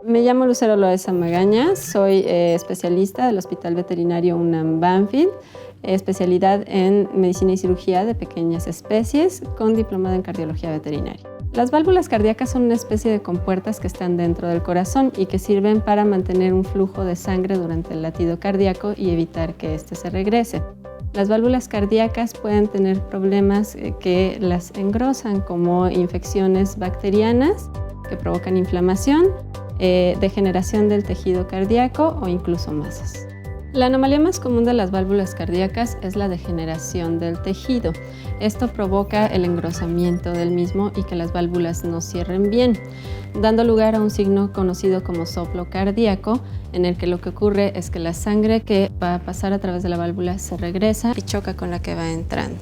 Me llamo Lucero Loaiza Magaña, soy especialista del Hospital Veterinario UNAM Banfield, especialidad en medicina y cirugía de pequeñas especies con diplomado en cardiología veterinaria. Las válvulas cardíacas son una especie de compuertas que están dentro del corazón y que sirven para mantener un flujo de sangre durante el latido cardíaco y evitar que éste se regrese. Las válvulas cardíacas pueden tener problemas que las engrosan, como infecciones bacterianas que provocan inflamación, degeneración del tejido cardíaco o incluso masas. La anomalía más común de las válvulas cardíacas es la degeneración del tejido. Esto provoca el engrosamiento del mismo y que las válvulas no cierren bien, dando lugar a un signo conocido como soplo cardíaco, en el que lo que ocurre es que la sangre que va a pasar a través de la válvula se regresa y choca con la que va entrando.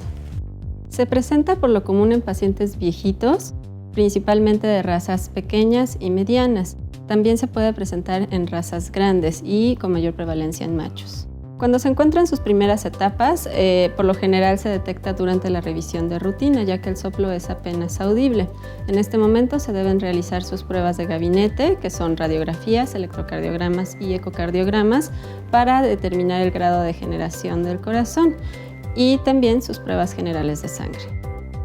Se presenta por lo común en pacientes viejitos, principalmente de razas pequeñas y medianas. También se puede presentar en razas grandes y con mayor prevalencia en machos. Cuando se encuentra en sus primeras etapas, por lo general se detecta durante la revisión de rutina, ya que el soplo es apenas audible. En este momento se deben realizar sus pruebas de gabinete, que son radiografías, electrocardiogramas y ecocardiogramas, para determinar el grado de degeneración del corazón y también sus pruebas generales de sangre.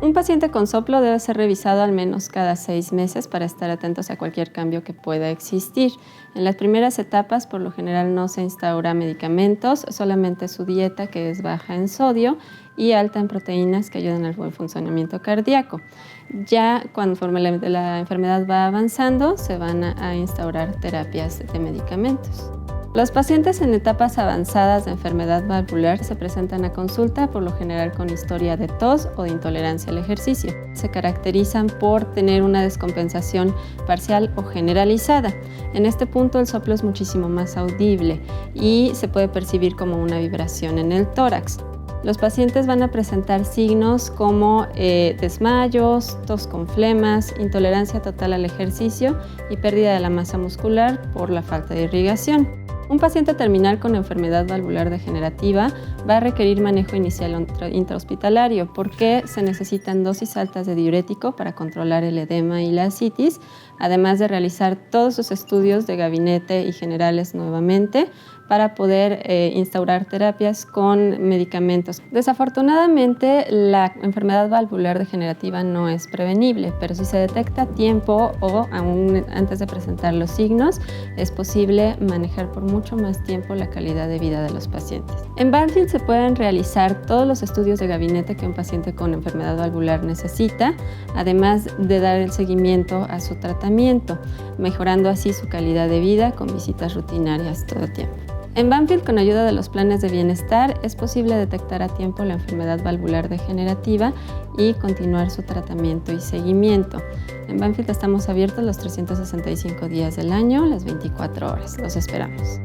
Un paciente con soplo debe ser revisado al menos cada 6 meses para estar atentos a cualquier cambio que pueda existir. En las primeras etapas, por lo general, no se instaura medicamentos, solamente su dieta, que es baja en sodio y alta en proteínas que ayudan al buen funcionamiento cardíaco. Ya conforme la enfermedad va avanzando, se van a instaurar terapias de medicamentos. Los pacientes en etapas avanzadas de enfermedad valvular se presentan a consulta por lo general con historia de tos o de intolerancia al ejercicio. Se caracterizan por tener una descompensación parcial o generalizada. En este punto el soplo es muchísimo más audible y se puede percibir como una vibración en el tórax. Los pacientes van a presentar signos como desmayos, tos con flemas, intolerancia total al ejercicio y pérdida de la masa muscular por la falta de irrigación. Un paciente terminal con enfermedad valvular degenerativa va a requerir manejo inicial intrahospitalario porque se necesitan dosis altas de diurético para controlar el edema y la ascitis, además de realizar todos sus estudios de gabinete y generales nuevamente para poder instaurar terapias con medicamentos. Desafortunadamente, la enfermedad valvular degenerativa no es prevenible, pero si se detecta a tiempo o aún antes de presentar los signos, es posible manejar por mucho más tiempo la calidad de vida de los pacientes. En Banfield se pueden realizar todos los estudios de gabinete que un paciente con enfermedad valvular necesita, además de dar el seguimiento a su tratamiento, mejorando así su calidad de vida con visitas rutinarias todo el tiempo. En Banfield, con ayuda de los planes de bienestar, es posible detectar a tiempo la enfermedad valvular degenerativa y continuar su tratamiento y seguimiento. En Banfield estamos abiertos los 365 días del año, las 24 horas. Los esperamos.